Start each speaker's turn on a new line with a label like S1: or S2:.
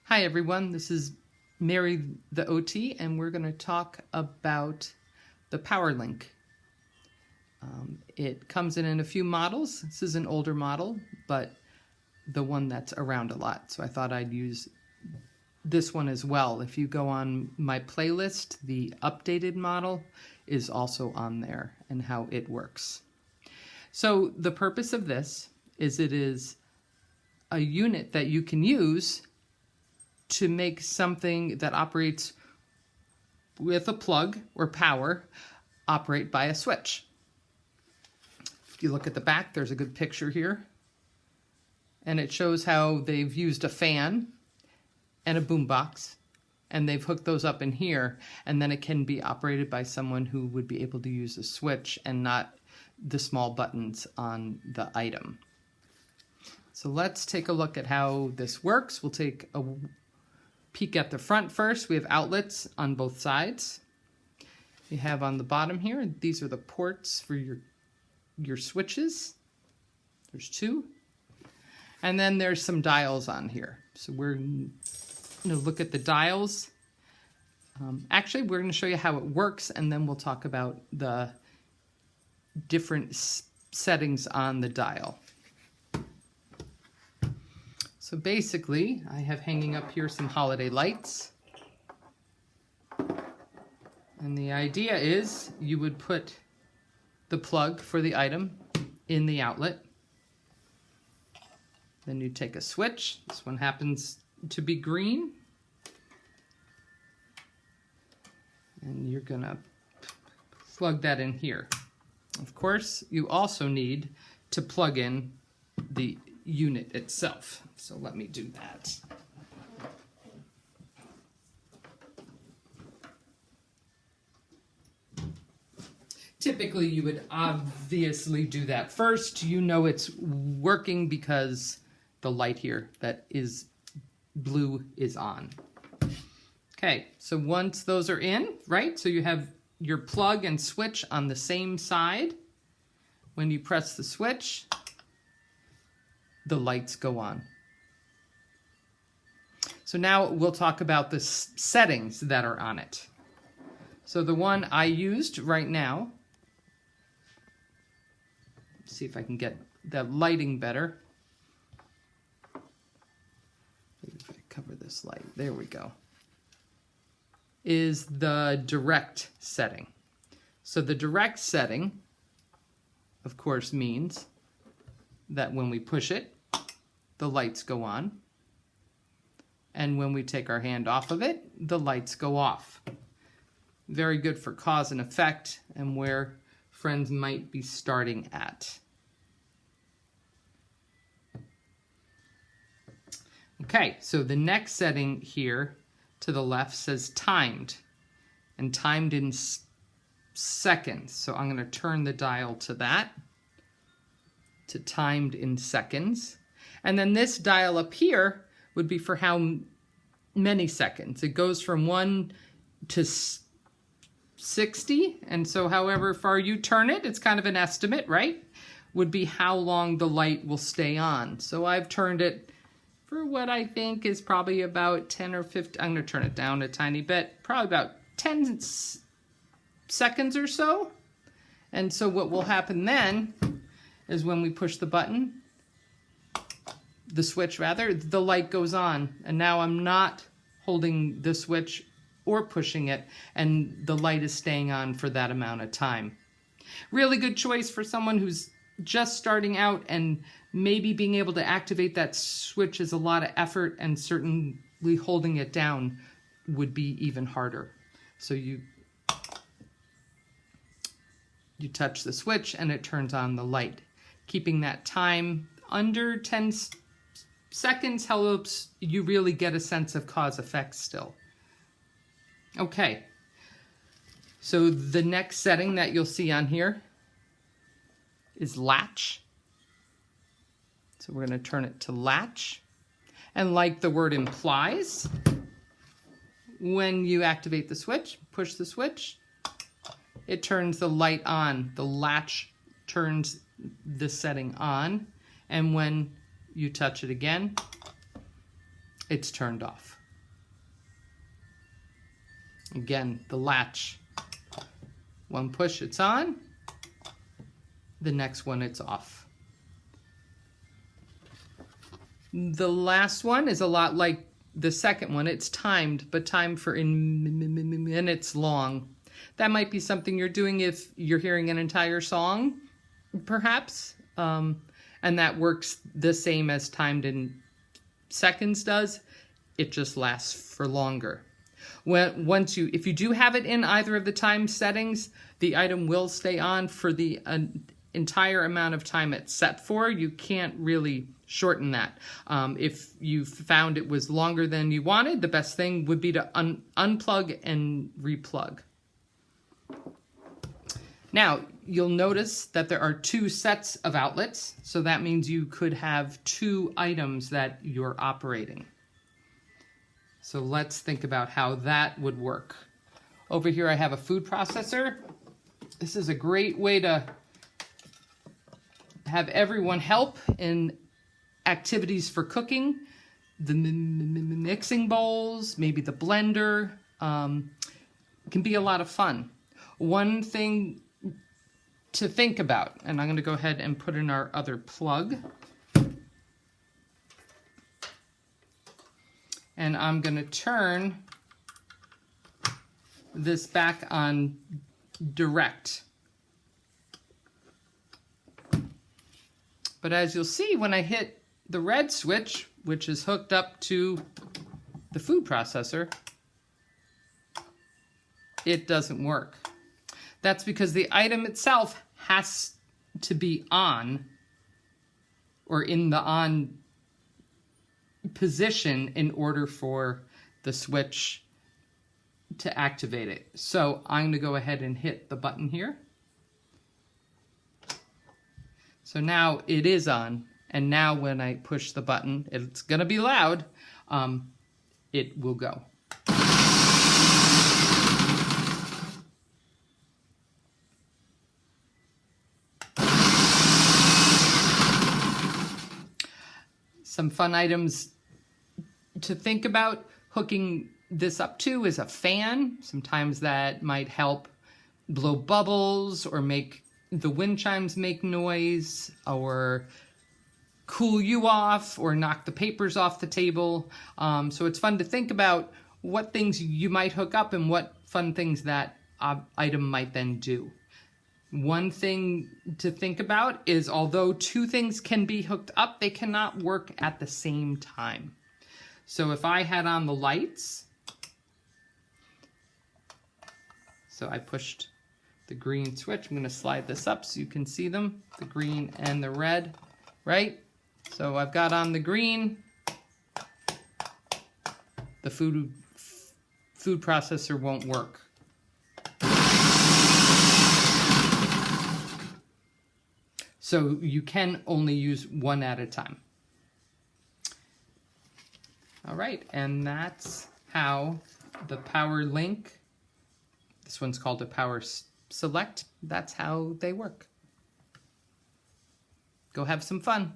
S1: Hi everyone, this is Mary the OT, and we're going to talk about the POWERLINK. It comes in a few models. This is an older model, but the one that's around a lot, so I thought I'd use this one as well. If you go on my playlist, the updated model is also on there and how it works. So the purpose of this is it is a unit that you can use to make something that operates with a plug or power operate by a switch. If you look at the back, there's a good picture here. And it shows how they've used a fan and a boombox, and they've hooked those up in here, and then it can be operated by someone who would be able to use a switch and not the small buttons on the item. So let's take a look at how this works. We'll take a peek at the front first. We have outlets on both sides. You have on the bottom here, these are the ports for your switches. There's two. And then there's some dials on here. So we're going to look at the dials. Actually, we're going to show you how it works, and then we'll talk about the different settings on the dial. So basically, I have hanging up here some holiday lights. And the idea is you would put the plug for the item in the outlet. Then you take a switch. This one happens to be green. And you're gonna plug that in here. Of course, you also need to plug in the unit itself. So let me do that. Typically, you would obviously do that first. You know it's working because the light here that is blue is on. Okay, so once those are in, right? So you have your plug and switch on the same side. When you press the switch, the lights go on. So now we'll talk about the settings that are on it. So the one I used right now, let's see if I can get the lighting better. Maybe if I cover this light, there we go, is the direct setting. So the direct setting, of course, means that when we push it, the lights go on. And when we take our hand off of it, the lights go off. Very good for cause and effect and where friends might be starting at. Okay, so the next setting here to the left says timed, and timed in seconds. So I'm going to turn the dial to that, to timed in seconds. And then this dial up here would be for how many seconds. It goes from 1 to 60, and so however far you turn it, it's kind of an estimate, right? Would be how long the light will stay on. So I've turned it for what I think is probably about 10 or 15, I'm going to turn it down a tiny bit, probably about 10 seconds or so. And so what will happen then is when we push the button, the switch rather, the light goes on. And now I'm not holding the switch or pushing it, and the light is staying on for that amount of time. Really good choice for someone who's just starting out, and maybe being able to activate that switch is a lot of effort, and certainly holding it down would be even harder. So you touch the switch and it turns on the light. Keeping that time under 10 seconds helps you really get a sense of cause effect still. Okay, so the next setting that you'll see on here is latch. So we're going to turn it to latch. And like the word implies, when you activate the switch, push the switch, it turns the light on. The latch turns the setting on. And when you touch it again, it's turned off. Again, the latch. One push, it's on. The next one, it's off. The last one is a lot like the second one. It's timed, but timed for in minutes long. That might be something you're doing if you're hearing an entire song, perhaps. And that works the same as timed in seconds does. It just lasts for longer. If you do have it in either of the time settings, the item will stay on for the entire amount of time it's set for. You can't really shorten that. If you found it was longer than you wanted, the best thing would be to unplug and replug. Now, you'll notice that there are two sets of outlets, so that means you could have two items that you're operating. So let's think about how that would work. Over here I have a food processor. This is a great way to have everyone help in activities for cooking. The mixing bowls, maybe the blender, can be a lot of fun. One thing to think about, and I'm going to go ahead and put in our other plug. And I'm going to turn this back on direct. But as you'll see, when I hit the red switch, which is hooked up to the food processor, it doesn't work. That's because the item itself has to be on, or in the on position, in order for the switch to activate it. So I'm going to go ahead and hit the button here. So now it is on, and now when I push the button, it's going to be loud, it will go. Some fun items to think about hooking this up to is a fan. Sometimes that might help blow bubbles or make the wind chimes make noise, or cool you off, or knock the papers off the table. So it's fun to think about what things you might hook up and what fun things that item might then do. One thing to think about is, although two things can be hooked up, they cannot work at the same time. So if I had on the lights, so I pushed the green switch, I'm going to slide this up so you can see them, the green and the red, right? So I've got on the green, the food processor won't work. So you can only use one at a time. All right, and that's how the POWERLINK, this one's called a Power Select, that's how they work. Go have some fun.